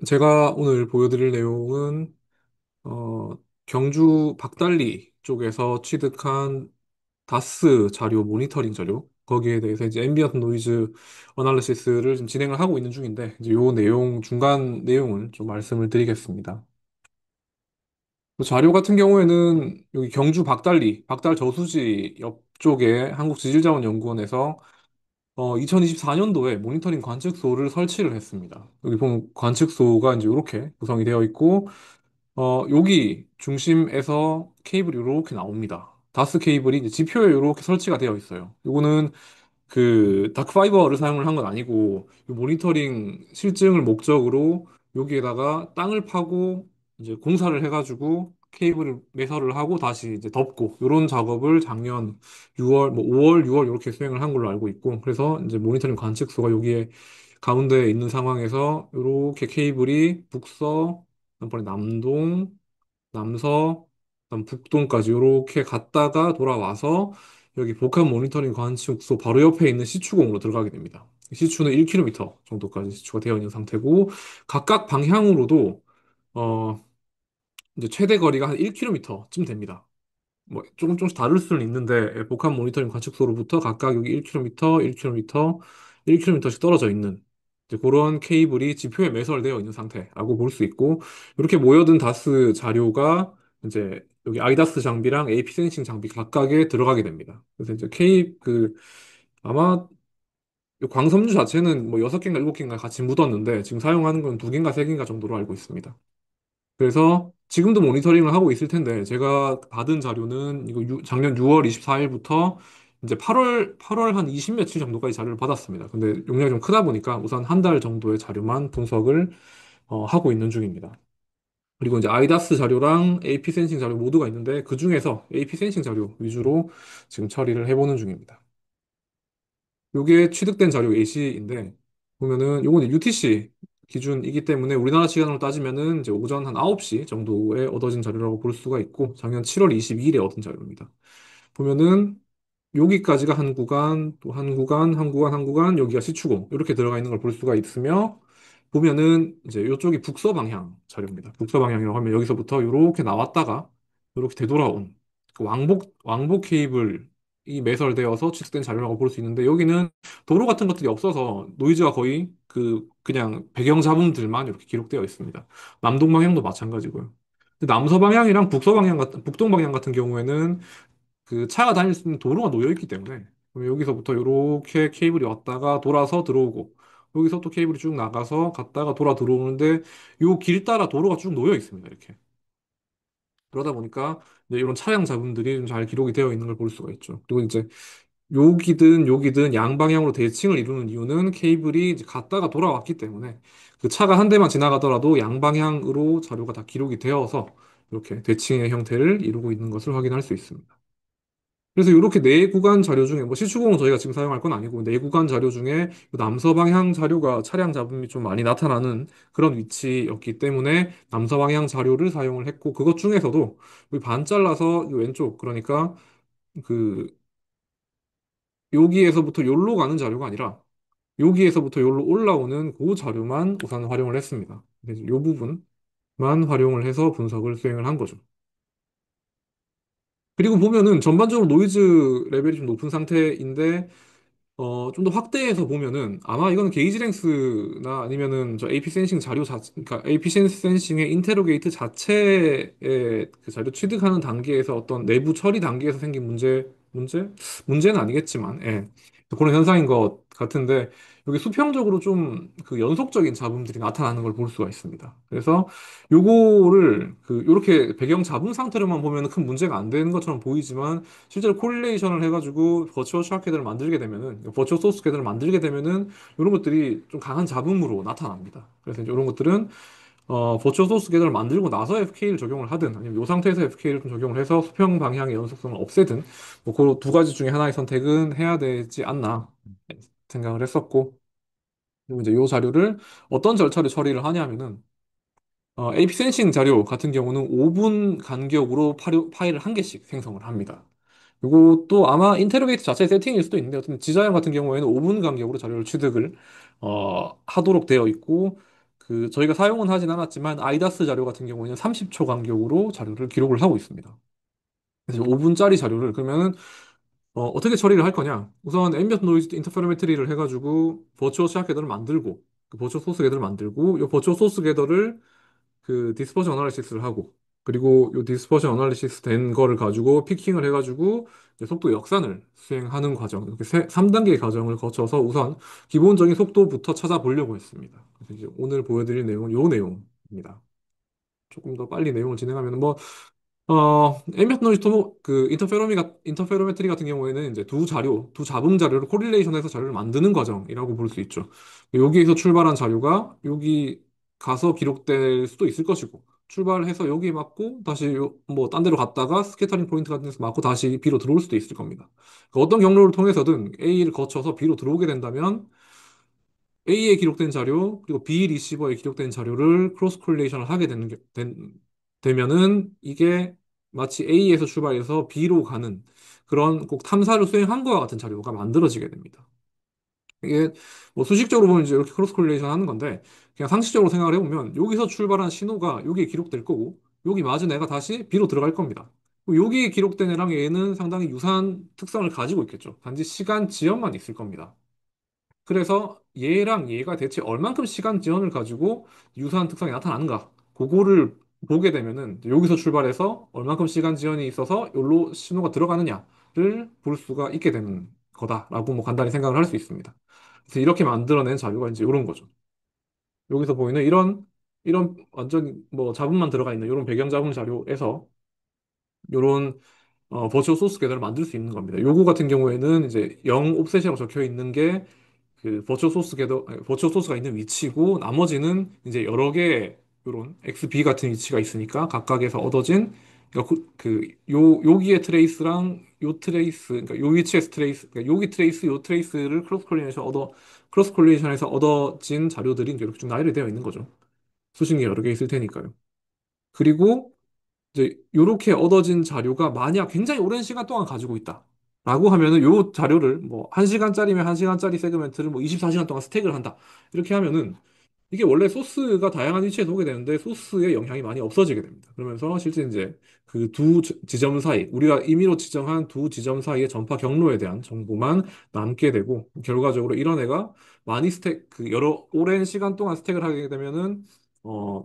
제가 오늘 보여드릴 내용은 어, 경주 박달리 쪽에서 취득한 다스 자료, 모니터링 자료, 거기에 대해서 이제 앰비언트 노이즈 어널리시스를 지금 진행을 하고 있는 중인데, 이제 요 내용, 중간 내용을 좀 말씀을 드리겠습니다. 그 자료 같은 경우에는 여기 경주 박달리, 박달 저수지 옆쪽에 한국지질자원연구원에서 2024년도에 모니터링 관측소를 설치를 했습니다. 여기 보면 관측소가 이제 이렇게 구성이 되어 있고, 여기 중심에서 케이블이 이렇게 나옵니다. 다스 케이블이 이제 지표에 이렇게 설치가 되어 있어요. 이거는 그 다크파이버를 사용을 한 건 아니고 이 모니터링 실증을 목적으로 여기에다가 땅을 파고 이제 공사를 해가지고 케이블을 매설을 하고 다시 이제 덮고 이런 작업을 작년 6월, 뭐 5월, 6월 이렇게 수행을 한 걸로 알고 있고, 그래서 이제 모니터링 관측소가 여기에 가운데에 있는 상황에서 이렇게 케이블이 북서, 그다음에 남동, 남서, 그다음 북동까지 이렇게 갔다가 돌아와서 여기 복합 모니터링 관측소 바로 옆에 있는 시추공으로 들어가게 됩니다. 시추는 1km 정도까지 시추가 되어 있는 상태고, 각각 방향으로도 어 이제 최대 거리가 한 1km쯤 됩니다. 뭐 조금씩 다를 수는 있는데, 복합 모니터링 관측소로부터 각각 여기 1km, 1km, 1km씩 떨어져 있는 이제 그런 케이블이 지표에 매설되어 있는 상태라고 볼 수 있고, 이렇게 모여든 다스 자료가 이제 여기 아이다스 장비랑 AP 센싱 장비 각각에 들어가게 됩니다. 그래서 이제 아마 이 광섬유 자체는 뭐 6개인가 7개인가 같이 묻었는데, 지금 사용하는 건 2개인가 3개인가 정도로 알고 있습니다. 그래서 지금도 모니터링을 하고 있을 텐데, 제가 받은 자료는 이거 작년 6월 24일부터 이제 8월 한 20 며칠 정도까지 자료를 받았습니다. 근데 용량이 좀 크다 보니까 우선 한 달 정도의 자료만 분석을 하고 있는 중입니다. 그리고 이제 아이다스 자료랑 AP 센싱 자료 모두가 있는데, 그 중에서 AP 센싱 자료 위주로 지금 처리를 해보는 중입니다. 요게 취득된 자료 예시인데, 보면은 요거는 UTC 기준이기 때문에 우리나라 시간으로 따지면은 이제 오전 한 9시 정도에 얻어진 자료라고 볼 수가 있고, 작년 7월 22일에 얻은 자료입니다. 보면은 여기까지가 한 구간, 또 한 구간, 한 구간, 한 구간, 여기가 시추공 이렇게 들어가 있는 걸 볼 수가 있으며, 보면은 이제 이쪽이 북서 방향 자료입니다. 북서 방향이라고 하면 여기서부터 이렇게 나왔다가 이렇게 되돌아온 그 왕복 케이블이 매설되어서 취득된 자료라고 볼 수 있는데, 여기는 도로 같은 것들이 없어서 노이즈가 거의 그냥 배경 잡음들만 이렇게 기록되어 있습니다. 남동 방향도 마찬가지고요. 근데 남서 방향이랑 북동 방향 같은 경우에는 그 차가 다닐 수 있는 도로가 놓여 있기 때문에, 그럼 여기서부터 이렇게 케이블이 왔다가 돌아서 들어오고, 여기서 또 케이블이 쭉 나가서 갔다가 돌아 들어오는데, 요 길 따라 도로가 쭉 놓여 있습니다. 이렇게. 그러다 보니까 이제 이런 차량 잡음들이 좀 잘 기록이 되어 있는 걸 볼 수가 있죠. 그리고 이제 여기든 여기든 양방향으로 대칭을 이루는 이유는 케이블이 이제 갔다가 돌아왔기 때문에, 그 차가 한 대만 지나가더라도 양방향으로 자료가 다 기록이 되어서 이렇게 대칭의 형태를 이루고 있는 것을 확인할 수 있습니다. 그래서 이렇게 네 구간 자료 중에, 뭐 시추공은 저희가 지금 사용할 건 아니고, 네 구간 자료 중에 그 남서 방향 자료가 차량 잡음이 좀 많이 나타나는 그런 위치였기 때문에 남서 방향 자료를 사용을 했고, 그것 중에서도 여기 반 잘라서 이 왼쪽, 그러니까 그 여기에서부터 여기로 가는 자료가 아니라 여기에서부터 여기로 올라오는 그 자료만 우선 활용을 했습니다. 그래서 이 부분만 활용을 해서 분석을 수행을 한 거죠. 그리고 보면은 전반적으로 노이즈 레벨이 좀 높은 상태인데, 좀 더 확대해서 보면은 아마 이거는 게이지 랭스나 아니면은 저 AP 센싱 자료 그러니까 AP 센싱의 인테로게이트 자체의 그 자료 취득하는 단계에서 어떤 내부 처리 단계에서 생긴 문제는 아니겠지만, 예. 그런 현상인 것 같은데, 여기 수평적으로 좀 그 연속적인 잡음들이 나타나는 걸 볼 수가 있습니다. 그래서 요거를 요렇게 배경 잡음 상태로만 보면 큰 문제가 안 되는 것처럼 보이지만, 실제로 콜릴레이션을 해가지고 버추어 샤 캐드를 만들게 되면은, 버추어 소스 캐드를 만들게 되면은 이런 것들이 좀 강한 잡음으로 나타납니다. 그래서 이제 이런 것들은 버추어 소스 캐드를 만들고 나서 FK를 적용을 하든, 아니면 이 상태에서 FK를 좀 적용을 해서 수평 방향의 연속성을 없애든, 뭐 그 두 가지 중에 하나의 선택은 해야 되지 않나 생각을 했었고, 그리고 이제 이 자료를 어떤 절차로 처리를 하냐면은, AP 센싱 자료 같은 경우는 5분 간격으로 파일을 한 개씩 생성을 합니다. 이것도 아마 인테로게이트 자체 세팅일 수도 있는데, 어쨌든 지자형 같은 경우에는 5분 간격으로 자료를 취득을 하도록 되어 있고, 저희가 사용은 하진 않았지만 아이다스 자료 같은 경우에는 30초 간격으로 자료를 기록을 하고 있습니다. 그래서 5분짜리 자료를 그러면은 떻게 처리를 할 거냐? 우선 앰비언트 노이즈 인터페로메트리를 해가지고 버추어 시악 궤도를 만들고 그 버추어 소스 궤도를 만들고 이 버추어 소스 궤도를 그 디스퍼전 어널리시스를 하고 그리고 이 디스퍼전 어널리시스 된 거를 가지고 피킹을 해가지고 이제 속도 역산을 수행하는 과정 이렇게 3단계의 과정을 거쳐서 우선 기본적인 속도부터 찾아보려고 했습니다. 그래서 이제 오늘 보여드릴 내용은 이 내용입니다. 조금 더 빨리 내용을 진행하면 뭐 앰비언트 노이즈 인터페로메트리 같은 경우에는 이제 두 잡음 자료를 코릴레이션해서 자료를 만드는 과정이라고 볼 수 있죠. 여기에서 출발한 자료가 여기 가서 기록될 수도 있을 것이고, 출발해서 여기 맞고, 다시 뭐, 딴 데로 갔다가 스캐터링 포인트 같은 데서 맞고 다시 B로 들어올 수도 있을 겁니다. 어떤 경로를 통해서든 A를 거쳐서 B로 들어오게 된다면, A에 기록된 자료, 그리고 B 리시버에 기록된 자료를 크로스 콜레이션을 하게 되면은 이게 마치 A에서 출발해서 B로 가는 그런 꼭 탐사를 수행한 것과 같은 자료가 만들어지게 됩니다. 이게 뭐 수식적으로 보면 이제 이렇게 크로스 콜레이션 하는 건데 그냥 상식적으로 생각을 해보면 여기서 출발한 신호가 여기에 기록될 거고 여기 맞은 애가 다시 B로 들어갈 겁니다. 여기에 기록된 애랑 얘는 상당히 유사한 특성을 가지고 있겠죠. 단지 시간 지연만 있을 겁니다. 그래서 얘랑 얘가 대체 얼만큼 시간 지연을 가지고 유사한 특성이 나타나는가? 그거를 보게 되면은 여기서 출발해서 얼만큼 시간 지연이 있어서 여기로 신호가 들어가느냐를 볼 수가 있게 되는 거다라고 뭐 간단히 생각을 할 수 있습니다. 그래서 이렇게 만들어낸 자료가 이제 이런 거죠. 여기서 보이는 이런 완전 뭐 자문만 들어가 있는 이런 배경 자문 자료에서 이런 버추얼 소스 계좌를 만들 수 있는 겁니다. 요거 같은 경우에는 이제 0 옵셋이라고 적혀 있는 게 그 버추얼 소스 궤도, 아니, 버추얼 소스가 있는 위치고 나머지는 이제 여러 개의 요런 XB 같은 위치가 있으니까 각각에서 얻어진 그러니까 여기의 트레이스랑 요 트레이스 그러니까 요 위치에서 트레이스 그러니까 여기 트레이스 요 트레이스를 크로스 콜리션에서 얻어진 자료들이 이제 이렇게 쭉 나열이 되어 있는 거죠. 수십 개 여러 개 있을 테니까요. 그리고 이제 이렇게 얻어진 자료가 만약 굉장히 오랜 시간 동안 가지고 있다. 라고 하면은 요 자료를 뭐 1시간짜리면 1시간짜리 세그멘트를 뭐 24시간 동안 스택을 한다. 이렇게 하면은 이게 원래 소스가 다양한 위치에서 오게 되는데 소스의 영향이 많이 없어지게 됩니다. 그러면서 실제 이제 그 두 지점 사이, 우리가 임의로 지정한 두 지점 사이의 전파 경로에 대한 정보만 남게 되고 결과적으로 이런 애가 많이 여러 오랜 시간 동안 스택을 하게 되면은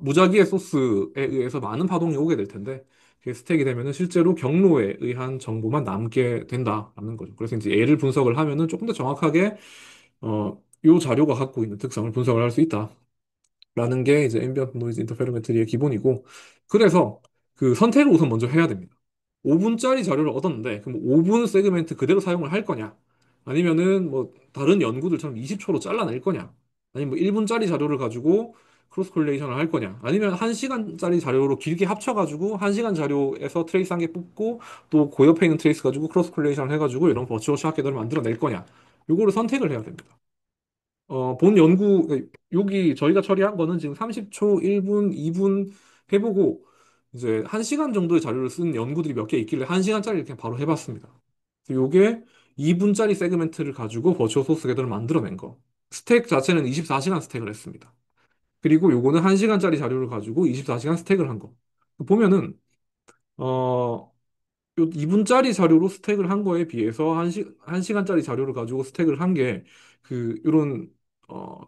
무작위의 소스에 의해서 많은 파동이 오게 될 텐데 그게 스택이 되면은 실제로 경로에 의한 정보만 남게 된다라는 거죠. 그래서 이제 얘를 분석을 하면은 조금 더 정확하게 요 자료가 갖고 있는 특성을 분석을 할 수 있다. 라는 게 이제 앰비언트 노이즈 인터페로메트리의 기본이고 그래서 그 선택을 우선 먼저 해야 됩니다. 5분짜리 자료를 얻었는데 그럼 5분 세그멘트 그대로 사용을 할 거냐? 아니면은 뭐 다른 연구들처럼 20초로 잘라낼 거냐? 아니면 뭐 1분짜리 자료를 가지고 크로스 콜레이션을 할 거냐? 아니면 1시간짜리 자료로 길게 합쳐가지고 1시간 자료에서 트레이스 한 개 뽑고 또 그 옆에 있는 트레이스 가지고 크로스 콜레이션을 해가지고 이런 버추얼 샤겟을 만들어낼 거냐? 요거를 선택을 해야 됩니다. 본 연구, 그러니까 여기 저희가 처리한 거는 지금 30초, 1분, 2분 해보고, 이제 1시간 정도의 자료를 쓴 연구들이 몇 개 있길래 1시간짜리 그냥 바로 해봤습니다. 그래서 요게 2분짜리 세그멘트를 가지고 버추얼 소스 궤도를 만들어낸 거. 스택 자체는 24시간 스택을 했습니다. 그리고 요거는 1시간짜리 자료를 가지고 24시간 스택을 한 거. 보면은, 어, 요 2분짜리 자료로 스택을 한 거에 비해서 1시간짜리 자료를 가지고 스택을 한 게, 요런, 어,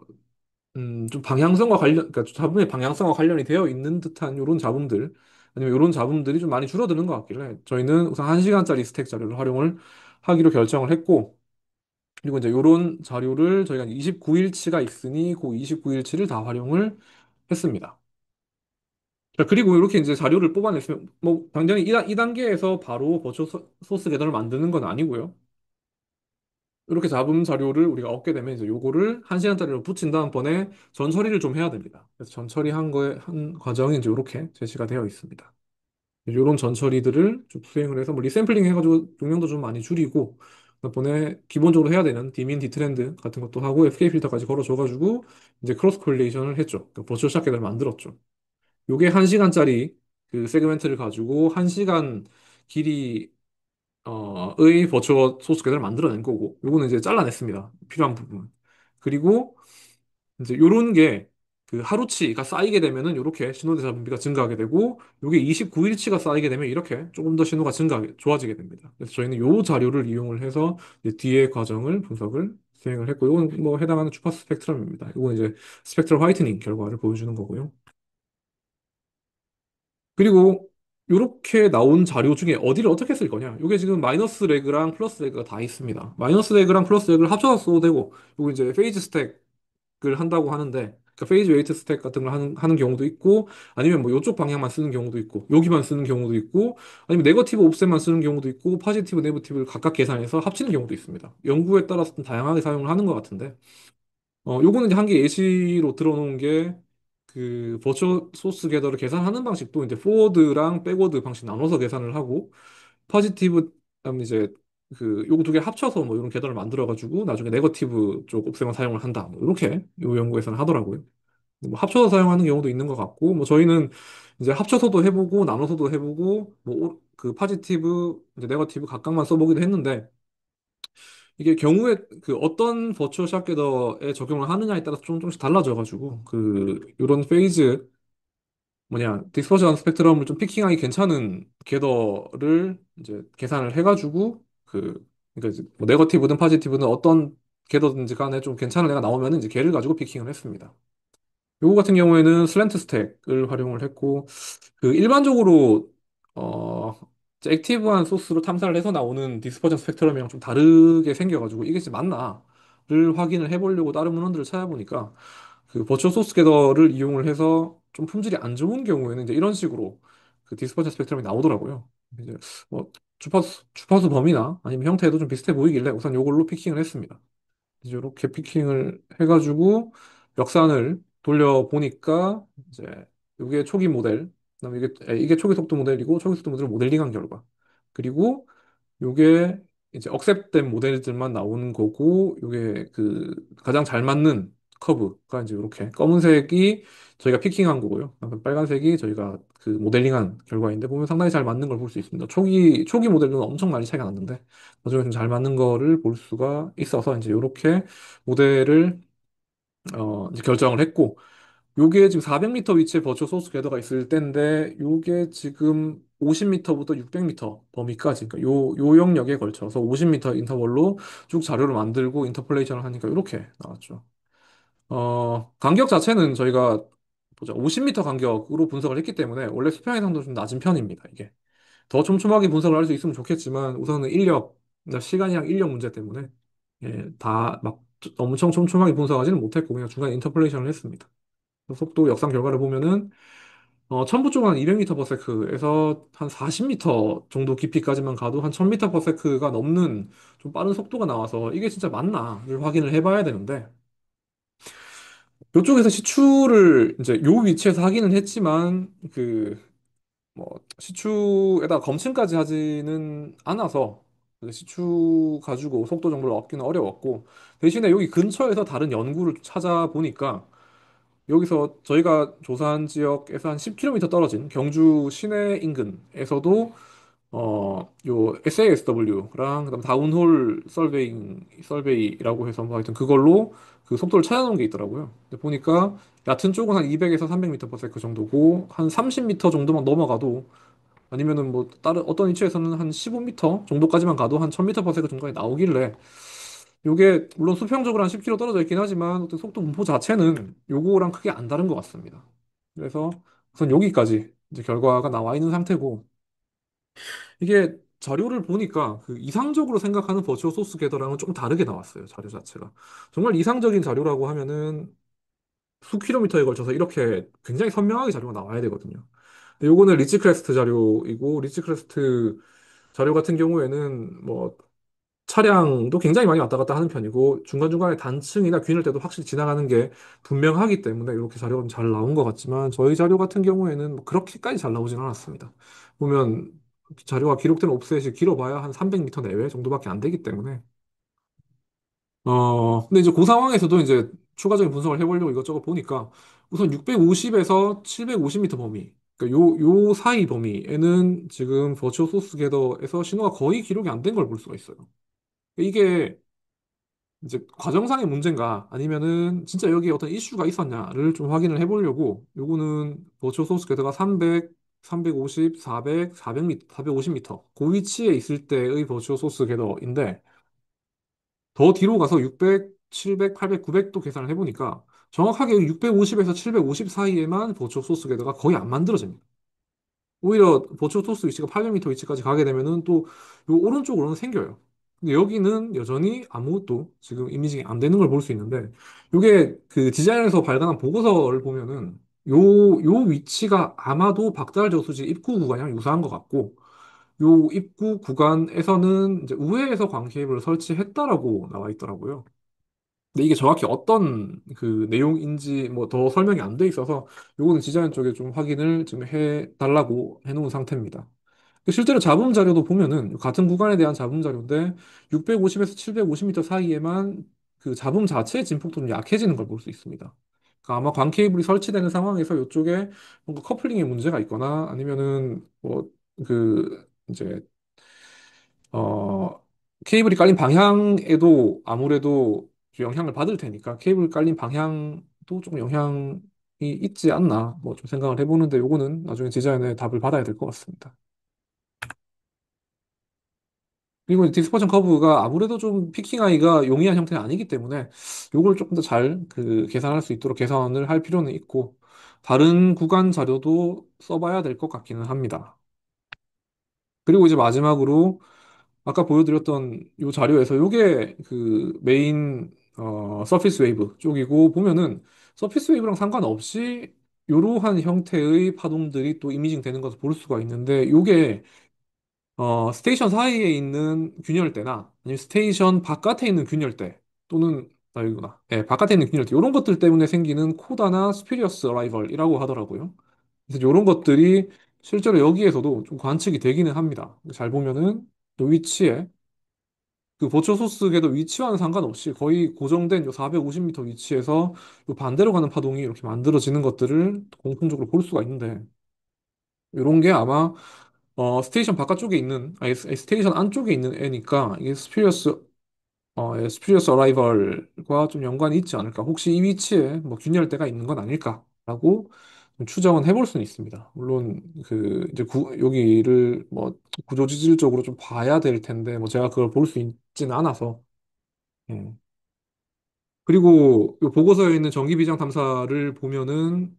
좀 방향성과 그러니까 잡음의 방향성과 관련이 되어 있는 듯한 이런 잡음들, 아니면 이런 잡음들이 좀 많이 줄어드는 것 같길래 저희는 우선 1시간짜리 스택 자료를 활용을 하기로 결정을 했고, 그리고 이제 이런 자료를 저희가 29일치가 있으니 그 29일치를 다 활용을 했습니다. 자, 그리고 이렇게 이제 자료를 뽑아냈으면, 뭐, 당연히 이 단계에서 바로 버추얼 소스 계단을 만드는 건 아니고요. 이렇게 잡음 자료를 우리가 얻게 되면 이제 요거를 1시간짜리로 붙인 다음번에 전처리를 좀 해야 됩니다. 그래서 전처리한 거에 한 과정이 이제 이렇게 제시가 되어 있습니다. 이런 전처리들을 쭉 수행을 해서 뭐 리샘플링 해가지고 용량도 좀 많이 줄이고 그다음에 기본적으로 해야 되는 디민 디트렌드 같은 것도 하고 FK 필터까지 걸어줘가지고 이제 크로스 콜레이션을 했죠. 그러니까 버추얼 샷겟을 만들었죠. 요게 1시간짜리 그 세그멘트를 가지고 1시간 길이 의 버추어 소스 계좌를 만들어낸 거고, 요거는 이제 잘라냈습니다. 필요한 부분. 그리고 이제 요런 게 그 하루치가 쌓이게 되면은 이렇게 신호대사 분비가 증가하게 되고 요게 29일치가 쌓이게 되면 이렇게 조금 더 신호가 좋아지게 됩니다. 그래서 저희는 요 자료를 이용을 해서 이제 뒤에 과정을 분석을 수행을 했고 이건 뭐 해당하는 주파 스펙트럼입니다. 이건 이제 스펙트럴 화이트닝 결과를 보여주는 거고요. 그리고 이렇게 나온 자료 중에 어디를 어떻게 쓸 거냐? 이게 지금 마이너스 레그랑 플러스 레그가 다 있습니다. 마이너스 레그랑 플러스 레그를 합쳐서 써도 되고, 이거 이제 페이지 스택을 한다고 하는데, 그러니까 페이지 웨이트 스택 같은 걸 하는 경우도 있고, 아니면 뭐 이쪽 방향만 쓰는 경우도 있고, 여기만 쓰는 경우도 있고, 아니면 네거티브 옵셋만 쓰는 경우도 있고, 포지티브, 네거티브를 각각 계산해서 합치는 경우도 있습니다. 연구에 따라서 좀 다양하게 사용을 하는 것 같은데, 요거는 이제 한 개 예시로 들어놓은 게 그 버추얼 소스 게더를 계산하는 방식도 이제 포워드랑 백워드 방식 나눠서 계산을 하고 포지티브 그다음에 이제 그 요거 두 개 합쳐서 뭐 이런 게더를 만들어 가지고 나중에 네거티브 쪽 옵셈을 사용을 한다. 뭐 이렇게 요 연구에서는 하더라고요. 뭐 합쳐서 사용하는 경우도 있는 것 같고 뭐 저희는 이제 합쳐서도 해보고 나눠서도 해보고 뭐 그 포지티브 이제 네거티브 각각만 써보기도 했는데 이게 경우에 그 어떤 버추얼 샷게더에 적용을 하느냐에 따라서 조금씩 달라져가지고 그 이런 페이즈 뭐냐 디스퍼전 스펙트럼을 좀 피킹하기 괜찮은 게더를 이제 계산을 해가지고 그 그러니까 이제 뭐 네거티브든 포지티브든 어떤 게더든지 간에 좀 괜찮은 애가 나오면은 이제 걔를 가지고 피킹을 했습니다. 요거 같은 경우에는 슬랜트 스택을 활용을 했고 그 일반적으로 어 이제 액티브한 소스로 탐사를 해서 나오는 디스퍼전 스펙트럼이랑 좀 다르게 생겨가지고 이게 진짜 맞나를 확인을 해보려고 다른 문헌들을 찾아보니까 그 버추얼 소스 겟더를 이용을 해서 좀 품질이 안 좋은 경우에는 이제 이런 식으로 그 디스퍼전 스펙트럼이 나오더라고요. 이제 뭐 주파수 범위나 아니면 형태도 좀 비슷해 보이길래 우선 이걸로 피킹을 했습니다. 이제 이렇게 피킹을 해가지고 역산을 돌려보니까 이제 이게 초기 모델, 그다음에 이게 초기 속도 모델이고 초기 속도 모델을 모델링한 결과. 그리고 요게 이제 억셉된 모델들만 나오는 거고 요게 그 가장 잘 맞는 커브가 이제 이렇게 검은색이 저희가 피킹한 거고요. 그다음에 빨간색이 저희가 그 모델링한 결과인데 보면 상당히 잘 맞는 걸 볼 수 있습니다. 초기 모델로는 엄청 많이 차이가 났는데 나중에 좀 잘 맞는 거를 볼 수가 있어서 이제 이렇게 모델을 이제 결정을 했고 요게 지금 400m 위치에 버추얼 소스 궤도가 있을 때인데 요게 지금 50m부터 600m 범위까지 그러니까 요 영역에 걸쳐서 50m 인터벌로 쭉 자료를 만들고 인터폴레이션을 하니까 이렇게 나왔죠. 간격 자체는 저희가 보자 50m 간격으로 분석을 했기 때문에 원래 수평 해상도 좀 낮은 편입니다. 이게 더 촘촘하게 분석을 할 수 있으면 좋겠지만 우선은 그러니까 시간이랑 인력 문제 때문에 예, 다 막 엄청 촘촘하게 분석하지는 못했고 그냥 중간에 인터폴레이션을 했습니다. 속도 역상 결과를 보면은 첨부 쪽은 한 200m/s에서 한 40m 정도 깊이까지만 가도 한 1000m/s가 넘는 좀 빠른 속도가 나와서 이게 진짜 맞나를 확인을 해봐야 되는데 이쪽에서 시추를 이제 요 위치에서 하기는 했지만 그 뭐 시추에다 검침까지 하지는 않아서 그 시추 가지고 속도 정보를 얻기는 어려웠고 대신에 여기 근처에서 다른 연구를 찾아보니까 여기서 저희가 조사한 지역에서 한 10km 떨어진 경주 시내 인근에서도 요 SASW랑 그다음 다운홀 설베이라고 해서 뭐 하여튼 그걸로 그 속도를 찾아놓은 게 있더라고요. 근데 보니까 얕은 쪽은 한 200에서 300m/s 정도고 한 30m 정도만 넘어가도 아니면은 뭐 다른 어떤 위치에서는 한 15m 정도까지만 가도 한 1000m/s 정도까지 나오길래 요게 물론 수평적으로 한 10km 떨어져 있긴 하지만 어떤 속도 분포 자체는 요거랑 크게 안 다른 것 같습니다. 그래서 우선 여기까지 이제 결과가 나와 있는 상태고 이게 자료를 보니까 그 이상적으로 생각하는 버추얼 소스 게더랑은 조금 다르게 나왔어요. 자료 자체가. 정말 이상적인 자료라고 하면은 수 킬로미터에 걸쳐서 이렇게 굉장히 선명하게 자료가 나와야 되거든요. 근데 요거는 리치크레스트 자료이고 리치크레스트 자료 같은 경우에는 뭐 차량도 굉장히 많이 왔다 갔다 하는 편이고 중간중간에 단층이나 균일 때도 확실히 지나가는 게 분명하기 때문에 이렇게 자료가 좀 잘 나온 것 같지만 저희 자료 같은 경우에는 뭐 그렇게까지 잘 나오진 않았습니다. 보면 자료가 기록된 옵셋이 길어봐야 한 300m 내외 정도밖에 안 되기 때문에 근데 이제 그 상황에서도 이제 추가적인 분석을 해보려고 이것저것 보니까 우선 650에서 750m 범위 그러니까 요 사이 범위에는 지금 버추얼 소스 궤도에서 신호가 거의 기록이 안 된 걸 볼 수가 있어요. 이게 이제 과정상의 문제인가 아니면은 진짜 여기에 어떤 이슈가 있었냐를 좀 확인을 해보려고 요거는 버추얼 소스 궤도가 300, 350, 400, 400m, 450m 그 위치에 있을 때의 버추얼 소스 궤도인데 더 뒤로 가서 600, 700, 800, 900도 계산을 해보니까 정확하게 650에서 750 사이에만 버추얼 소스 궤도가 거의 안 만들어집니다. 오히려 버추어 토스 위치가 800m 위치까지 가게 되면은 또 요 오른쪽으로는 생겨요. 근데 여기는 여전히 아무것도 지금 이미징이 안 되는 걸 볼 수 있는데 요게 그 디자인에서 발간한 보고서를 보면은 요 위치가 아마도 박달 저수지 입구 구간이랑 유사한 것 같고 요 입구 구간에서는 이제 우회해서 광 케이블을 설치했다라고 나와 있더라고요. 근데 이게 정확히 어떤 그 내용인지 뭐 더 설명이 안 돼 있어서 요거는 디자인 쪽에 좀 확인을 좀 해 달라고 해놓은 상태입니다. 실제로 잡음 자료도 보면은 같은 구간에 대한 잡음 자료인데 650에서 750m 사이에만 그 잡음 자체의 진폭도 좀 약해지는 걸 볼 수 있습니다. 그러니까 아마 광 케이블이 설치되는 상황에서 이쪽에 뭔가 커플링에 문제가 있거나 아니면은 뭐 그 이제 어, 케이블이 깔린 방향에도 아무래도 영향을 받을 테니까 케이블 깔린 방향도 조금 영향이 있지 않나 뭐 좀 생각을 해보는데 요거는 나중에 디자인에 답을 받아야 될 것 같습니다. 그리고 이제 디스퍼전 커브가 아무래도 좀 피킹하기가 용이한 형태는 아니기 때문에 요걸 조금 더 잘 그 계산할 수 있도록 개선을 할 필요는 있고 다른 구간 자료도 써봐야 될 것 같기는 합니다. 그리고 이제 마지막으로 아까 보여드렸던 요 자료에서 요게 그 메인 서피스 웨이브 쪽이고 보면은 서피스 웨이브랑 상관없이 요러한 형태의 파동들이 또 이미징 되는 것을 볼 수가 있는데 요게 스테이션 사이에 있는 균열대나 아니면 스테이션 바깥에 있는 균열대 또는 여기구나. 예, 바깥에 있는 균열대 이런 것들 때문에 생기는 코다나 스피리어스 어라이벌이라고 하더라고요. 그래서 이런 것들이 실제로 여기에서도 좀 관측이 되기는 합니다. 잘 보면은 요 위치에 그 버추어 소스 궤도 위치와는 상관없이 거의 고정된 요 450m 위치에서 요 반대로 가는 파동이 이렇게 만들어지는 것들을 공통적으로 볼 수가 있는데 이런 게 아마 스테이션 바깥쪽에 있는 스테이션 안쪽에 있는 애니까 이게 스피리어스 어라이벌과 좀 연관이 있지 않을까 혹시 이 위치에 뭐 균열대가 있는 건 아닐까라고 좀 추정은 해볼 수는 있습니다. 물론 그 이제 여기를 뭐 구조지질적으로 좀 봐야 될 텐데 뭐 제가 그걸 볼 수 있지는 않아서 예. 그리고 요 보고서에 있는 전기비장 탐사를 보면은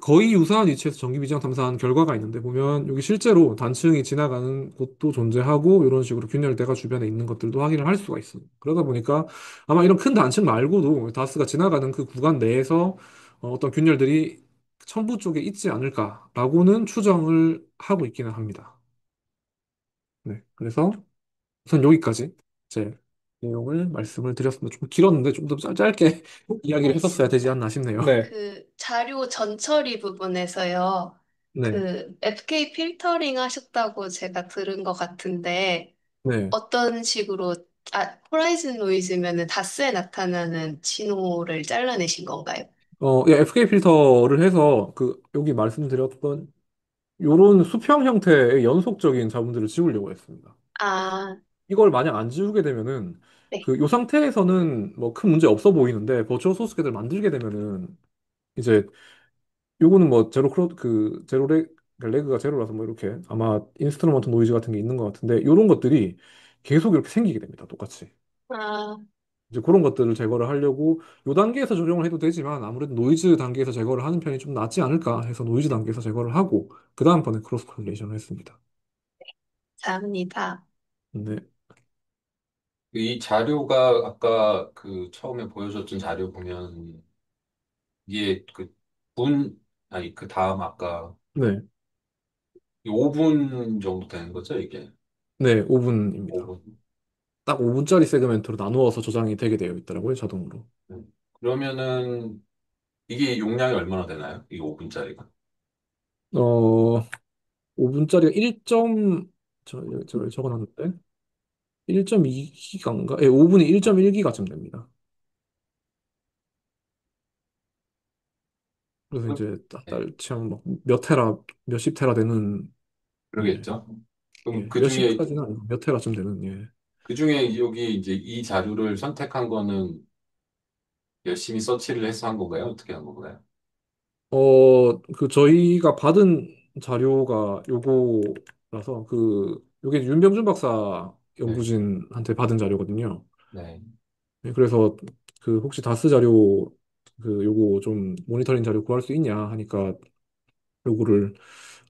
거의 유사한 위치에서 전기비장 탐사한 결과가 있는데 보면 여기 실제로 단층이 지나가는 곳도 존재하고 이런 식으로 균열대가 주변에 있는 것들도 확인을 할 수가 있습니다. 그러다 보니까 아마 이런 큰 단층 말고도 다스가 지나가는 그 구간 내에서 어떤 균열들이 첨부 쪽에 있지 않을까라고는 추정을 하고 있기는 합니다. 네, 그래서 우선 여기까지 제 내용을 말씀을 드렸습니다. 좀 길었는데 좀 더 짧게 이야기를 네. 했었어야 되지 않나 싶네요. 네. 그 자료 전처리 부분에서요. 네, 그 FK 필터링 하셨다고 제가 들은 것 같은데 네. 어떤 식으로 호라이즌 노이즈면은 다스에 나타나는 진호를 잘라내신 건가요? 예, FK 필터를 해서 그 여기 말씀드렸던 요런 수평 형태의 연속적인 자문들을 지우려고 했습니다. 아, 이걸 만약 안 지우게 되면은 네. 그 요 상태에서는 뭐 큰 문제 없어 보이는데 버추얼 소스 궤를 만들게 되면은 이제 요거는 뭐 제로 레그가 제로라서 뭐 이렇게 아마 인스트루먼트 노이즈 같은 게 있는 것 같은데 요런 것들이 계속 이렇게 생기게 됩니다. 똑같이. 아, 이제 그런 것들을 제거를 하려고 요 단계에서 조정을 해도 되지만 아무래도 노이즈 단계에서 제거를 하는 편이 좀 낫지 않을까 해서 노이즈 단계에서 제거를 하고 그 다음번에 크로스 콜레이션을 했습니다. 감사합니다. 네, 이 자료가 아까 그 처음에 보여줬던 자료 보면 이게 아니 그 다음 아까 네, 5분 정도 되는 거죠, 이게? 네, 5분입니다. 5분. 딱 5분짜리 세그멘트로 나누어서 저장이 되게 되어 있더라고요, 자동으로. 그러면은 이게 용량이 얼마나 되나요? 이 5분짜리가? 어, 5분짜리가 적어놨는데 1.2기가인가? 예, 5분이 1.1기가쯤 됩니다. 그래서 이제 네, 딸치면 몇 테라, 몇십 테라 되는 예, 그러겠죠. 그럼 예, 그 몇십 중에 까지는 아니고 몇 테라쯤 되는 예. 그중에 여기 이제 이 자료를 선택한 거는 열심히 서치를 해서 한 건가요? 어떻게 한 건가요? 그 저희가 받은 자료가 요거라서 요게 윤병준 박사 네, 연구진한테 받은 자료거든요. 네. 네, 그래서 혹시 다스 자료 요거 좀 모니터링 자료 구할 수 있냐 하니까 요거를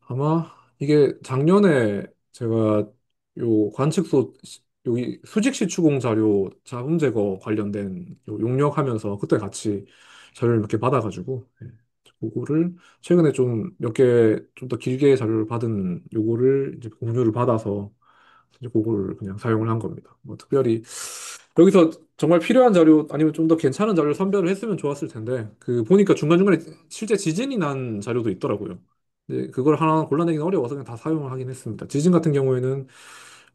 아마 이게 작년에 제가 요 관측소 여기 수직 시추공 자료 자금 제거 관련된 요 용역하면서 그때 같이 자료를 몇 개 받아가지고 그거를 최근에 좀 몇 개 좀 더 길게 자료를 받은 요거를 이제 공유를 받아서 이제 그거를 그냥 사용을 한 겁니다. 뭐 특별히 여기서 정말 필요한 자료 아니면 좀 더 괜찮은 자료를 선별을 했으면 좋았을 텐데 보니까 중간중간에 실제 지진이 난 자료도 있더라고요. 근데 그걸 하나 골라내기는 어려워서 그냥 다 사용을 하긴 했습니다. 지진 같은 경우에는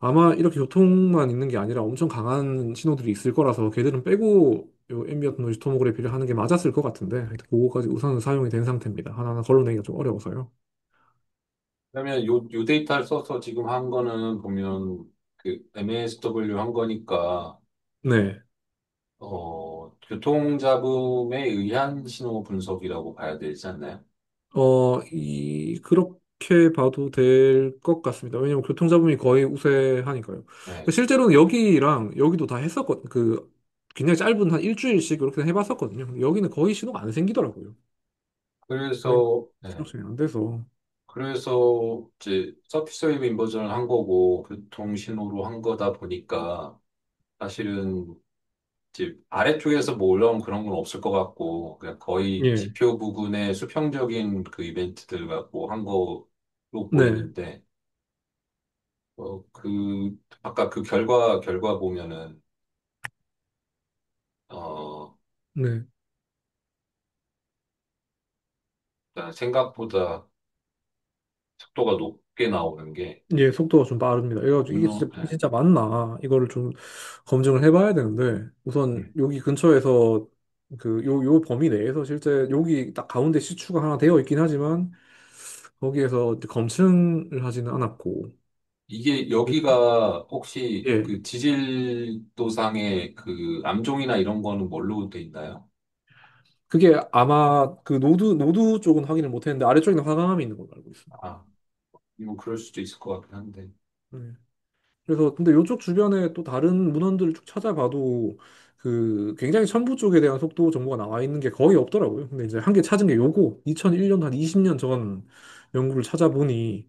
아마 이렇게 교통만 있는 게 아니라 엄청 강한 신호들이 있을 거라서 걔들은 빼고 요 앰비언트 노이즈 토모그래피를 하는 게 맞았을 것 같은데 하여튼 그거까지 우선은 사용이 된 상태입니다. 하나하나 걸러내기가 좀 어려워서요. 그러면 요 데이터를 써서 지금 한 거는 보면 그 MASW 한 거니까 네. 교통잡음에 의한 신호 분석이라고 봐야 되지 않나요? 그렇게 봐도 될 것 같습니다. 왜냐면 교통잡음이 거의 우세하니까요. 네. 실제로는 여기랑 여기도 다 했었거든요. 굉장히 짧은 한 일주일씩 이렇게 해봤었거든요. 근데 여기는 거의 신호가 안 생기더라고요. 거의 그래서, 네. 수락성이 안 돼서. 그래서 이제 서피스 웨이브 인버전을 한 거고 교통 신호로 한 거다 보니까 사실은 이제 아래쪽에서 뭐 올라온 그런 건 없을 것 같고 그냥 거의 예. 지표 부근의 수평적인 그 이벤트들 갖고 한 거로 네. 보이는데 아까 그 결과 보면은 어 네. 일단 생각보다 속도가 높게 나오는 게 예, 속도가 좀 빠릅니다. 그래가지고 이게 물론 진짜 맞나? 이거를 좀 검증을 해봐야 되는데, 우선 음, 여기 근처에서 요 범위 내에서 실제 여기 딱 가운데 시추가 하나 되어 있긴 하지만, 거기에서 검증을 하지는 않았고, 이게 여기가 혹시 예, 그 지질도상의 그 암종이나 이런 거는 뭘로 돼 있나요? 그게 아마 노드 쪽은 확인을 못했는데, 아래쪽에는 화강암이 있는 걸로 알고 있습니다. 아, 뭐 그럴 수도 있을 것 같긴 한데. 네. 그래서 근데 이쪽 주변에 또 다른 문헌들을 쭉 찾아봐도 굉장히 첨부 쪽에 대한 속도 정보가 나와 있는 게 거의 없더라고요. 근데 이제 한 개 찾은 게 요거 2001년 한 20년 전 연구를 찾아보니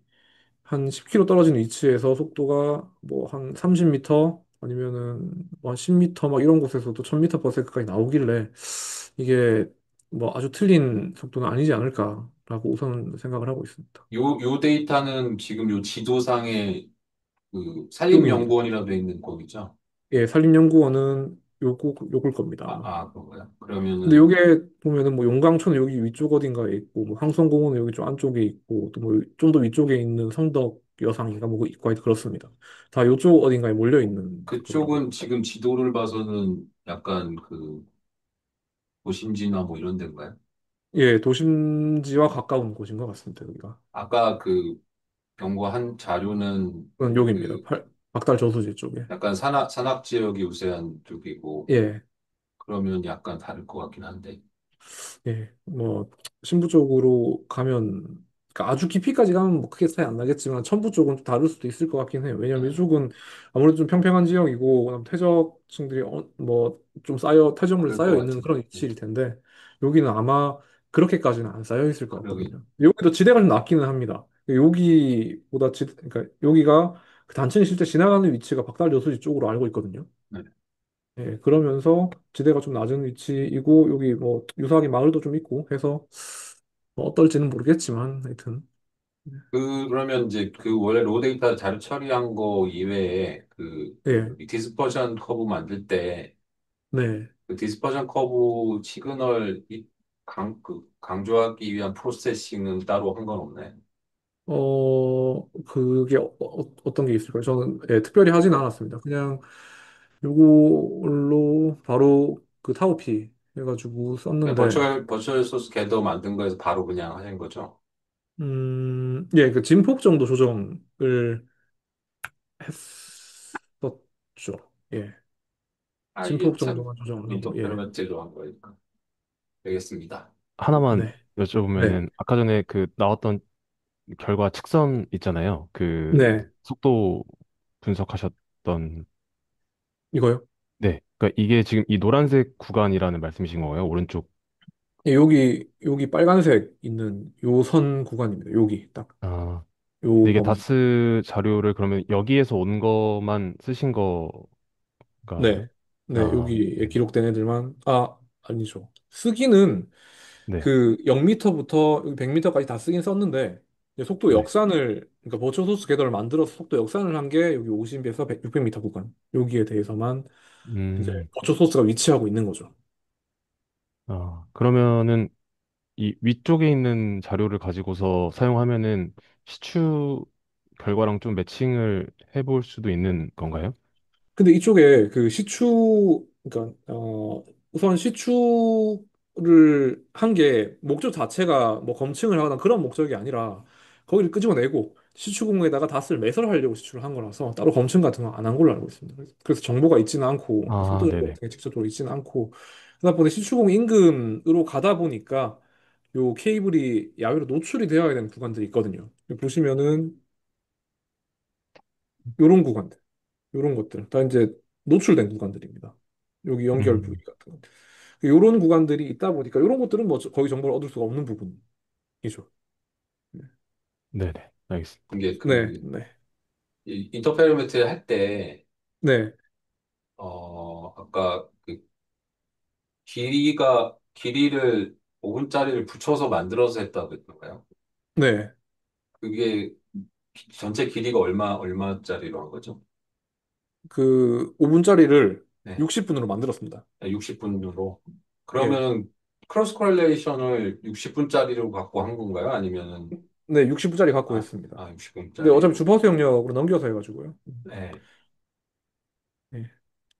한 10km 떨어진 위치에서 속도가 뭐 한 30m 아니면은 뭐한 10m 막 이런 곳에서도 1000m/s까지 나오길래 이게 뭐 아주 틀린 속도는 아니지 않을까라고 우선 생각을 하고 있습니다. 요 데이터는 지금 요 지도상에 그 요겁니다. 산림연구원이라고 돼 있는 거겠죠? 예, 산림연구원은 요걸 겁니다, 아마. 그런가요? 근데 그러면은 요게 보면은 뭐 용강천은 여기 위쪽 어딘가에 있고 뭐 황성공원은 여기 좀 안쪽에 있고 또 뭐 좀 더 위쪽에 있는 성덕 여상인가 뭐 있고 하여튼 그렇습니다. 다 요쪽 어딘가에 몰려 있는 거더라고요. 그쪽은 지금 지도를 봐서는 약간 그 도심지나 뭐 이런 데인가요? 예, 도심지와 가까운 곳인 것 같습니다, 여기가. 아까 그 연구한 자료는 그건 여기입니다. 그 박달 저수지 쪽에. 약간 산악 지역이 우세한 쪽이고 예. 그러면 약간 다를 것 같긴 한데. 예, 뭐 신부 쪽으로 가면 그러니까 아주 깊이까지 가면 뭐 크게 차이 안 나겠지만 첨부 쪽은 좀 다를 수도 있을 것 같긴 해요. 왜냐면 네. 이쪽은 아무래도 좀 평평한 지역이고 그다음 퇴적층들이 뭐 좀 퇴적물 그럴 쌓여 것 있는 그런 같은데. 네. 위치일 텐데 여기는 아마 그렇게까지는 안 쌓여 있을 것 그러게. 같거든요. 여기도 지대가 좀 낮기는 합니다. 여기보다 그러니까 여기가 그 단층이 실제 지나가는 위치가 박달 저수지 쪽으로 알고 있거든요. 네. 예, 그러면서 지대가 좀 낮은 위치이고 여기 뭐 유사하게 마을도 좀 있고 해서 뭐 어떨지는 모르겠지만 하여튼 그러면 이제 그 원래 로우 데이터 자료 처리한 거 이외에 예, 디스퍼전 커브 만들 때 네. 그 디스퍼전 커브 시그널 강조하기 위한 프로세싱은 따로 한 건 없나요? 그게 떤 게 있을까요? 저는 예, 특별히 하진 않았습니다. 그냥 요걸로 바로 그 타오피 해가지고 그냥 썼는데 버추얼 소스 겟더 만든 거에서 바로 그냥 하신 거죠? 예, 그 진폭 정도 조정을 했었죠. 예. 아, 이게 진폭 참 정도만 조정을 하고, 예. 인터페로메트리로 한 거니까. 알겠습니다. 네. 하나만 네. 여쭤보면은 아까 전에 그 나왔던 결과 측선 있잖아요. 그 네. 속도 분석하셨던 이거요? 네. 그러니까 이게 지금 이 노란색 구간이라는 말씀이신 거예요? 오른쪽. 예, 여기 빨간색 있는 요 선 구간입니다. 여기 딱 아, 근데 요 이게 범위. 다스 자료를 그러면 여기에서 온 것만 쓰신 거가요? 네. 네, 아, 여기에 네. 기록된 애들만, 아니죠. 쓰기는 네. 그 0m부터 100m까지 다 쓰긴 썼는데, 이제 속도 네. 역산을, 그러니까 버추얼 소스 궤도를 만들어서 속도 역산을 한 게 여기 50에서 600m 구간. 여기에 대해서만 이제 음. 버추얼 소스가 위치하고 있는 거죠. 그러면은 이 위쪽에 있는 자료를 가지고서 사용하면은 시추 결과랑 좀 매칭을 해볼 수도 있는 건가요? 근데 이쪽에 그 그러니까, 우선 시추를 한 게 목적 자체가 뭐 검증을 하거나 그런 목적이 아니라 거기를 끄집어내고 시추공에다가 닷을 매설하려고 시추를 한 거라서 따로 검증 같은 거 안 한 걸로 알고 있습니다. 그래서 정보가 있지는 않고 속도 정보 네네. 같은 게 직접적으로 있지는 않고 그러다 보니 시추공 인근으로 가다 보니까 요 케이블이 야외로 노출이 되어야 되는 구간들이 있거든요. 보시면은 요런 구간들. 이런 것들 다 이제 노출된 구간들입니다. 여기 연결 부위 음, 같은 거. 이런 구간들이 있다 보니까 이런 것들은 뭐 거의 정보를 얻을 수가 없는 부분이죠. 네네. 알겠습니다. 이게 네, 그 네, 인터페로메트리 할 때, 네, 아까 그 길이를 5분짜리를 붙여서 만들어서 했다고 했던가요? 네. 그게 전체 길이가 얼마짜리로 한 거죠? 그 5분짜리를 네. 60분으로 만들었습니다. 60분으로. 예, 그러면은 크로스 코렐레이션을 60분짜리로 갖고 한 건가요? 아니면은, 네, 60분짜리 갖고 했습니다. 근데 어차피 60분짜리로. 주파수 영역으로 넘겨서 해가지고요. 네. 예.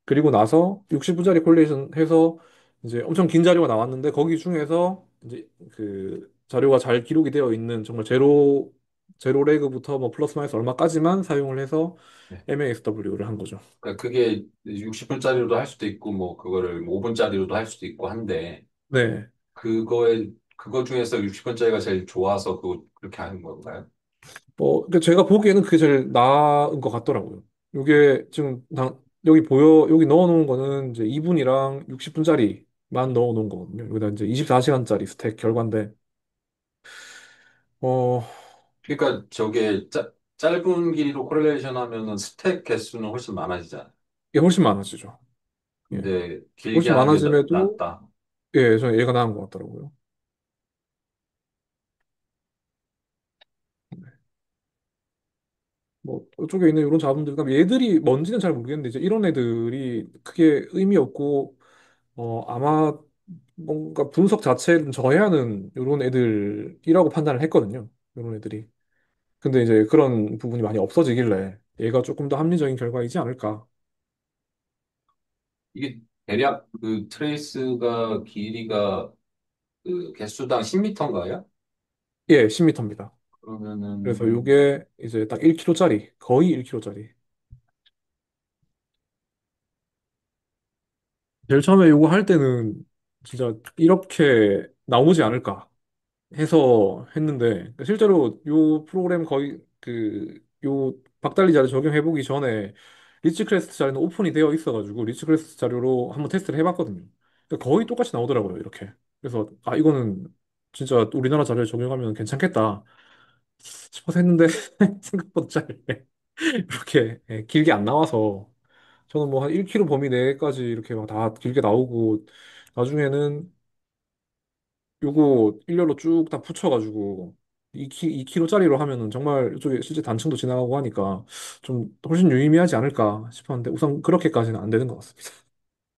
그리고 나서 60분짜리 콜레이션 해서 이제 엄청 긴 자료가 나왔는데 거기 중에서 이제 그 자료가 잘 기록이 되어 있는 정말 제로 레그부터 뭐 플러스 마이너스 얼마까지만 사용을 해서 네. MASW를 한 거죠. 그러니까 그게 60분짜리로도 할 수도 있고, 뭐, 그거를 5분짜리로도 할 수도 있고 한데, 네. 그거 중에서 60분짜리가 제일 좋아서 그렇게 하는 건가요? 그러니까 제가 보기에는 그게 제일 나은 것 같더라고요. 이게 지금 여기 여기 넣어놓은 거는 이제 2분이랑 60분짜리만 넣어놓은 거거든요. 여기다 이제 24시간짜리 스택 결과인데, 어, 그러니까 저게 짧은 길이로 코렐레이션 하면은 스택 개수는 훨씬 많아지잖아요. 이게 훨씬 많아지죠. 예. 근데 길게 훨씬 하는 게 많아짐에도 낫다. 예, 저는 얘가 나은 것 같더라고요. 뭐 이쪽에 있는 이런 자본들, 그다음에 얘들이 뭔지는 잘 모르겠는데 이제 이런 애들이 크게 의미 없고 아마 뭔가 분석 자체는 저해하는 이런 애들이라고 판단을 했거든요. 이런 애들이. 근데 이제 그런 부분이 많이 없어지길래 얘가 조금 더 합리적인 결과이지 않을까. 이게 대략 그 트레이스가 길이가 그 개수당 10m인가요? 예, 10m입니다. 그래서 그러면은 이게 이제 딱 1kg짜리, 거의 1kg짜리. 제일 처음에 이거 할 때는 진짜 이렇게 나오지 않을까 해서 했는데 그러니까 실제로 요 프로그램 거의 요 박달리 자료 적용해보기 전에 리치 크레스트 자료는 오픈이 되어 있어가지고 리치 크레스트 자료로 한번 테스트를 해봤거든요. 그러니까 거의 똑같이 나오더라고요, 이렇게. 그래서 이거는 진짜 우리나라 자료에 적용하면 괜찮겠다 싶어서 했는데 생각보다 잘 이렇게 길게 안 나와서 저는 뭐 한 1km 범위 내까지 이렇게 막 다 길게 나오고 나중에는 요거 일렬로 쭉 다 붙여가지고 2kg짜리로 하면은 정말 이쪽에 실제 단층도 지나가고 하니까 좀 훨씬 유의미하지 않을까 싶었는데 우선 그렇게까지는 안 되는 것 같습니다.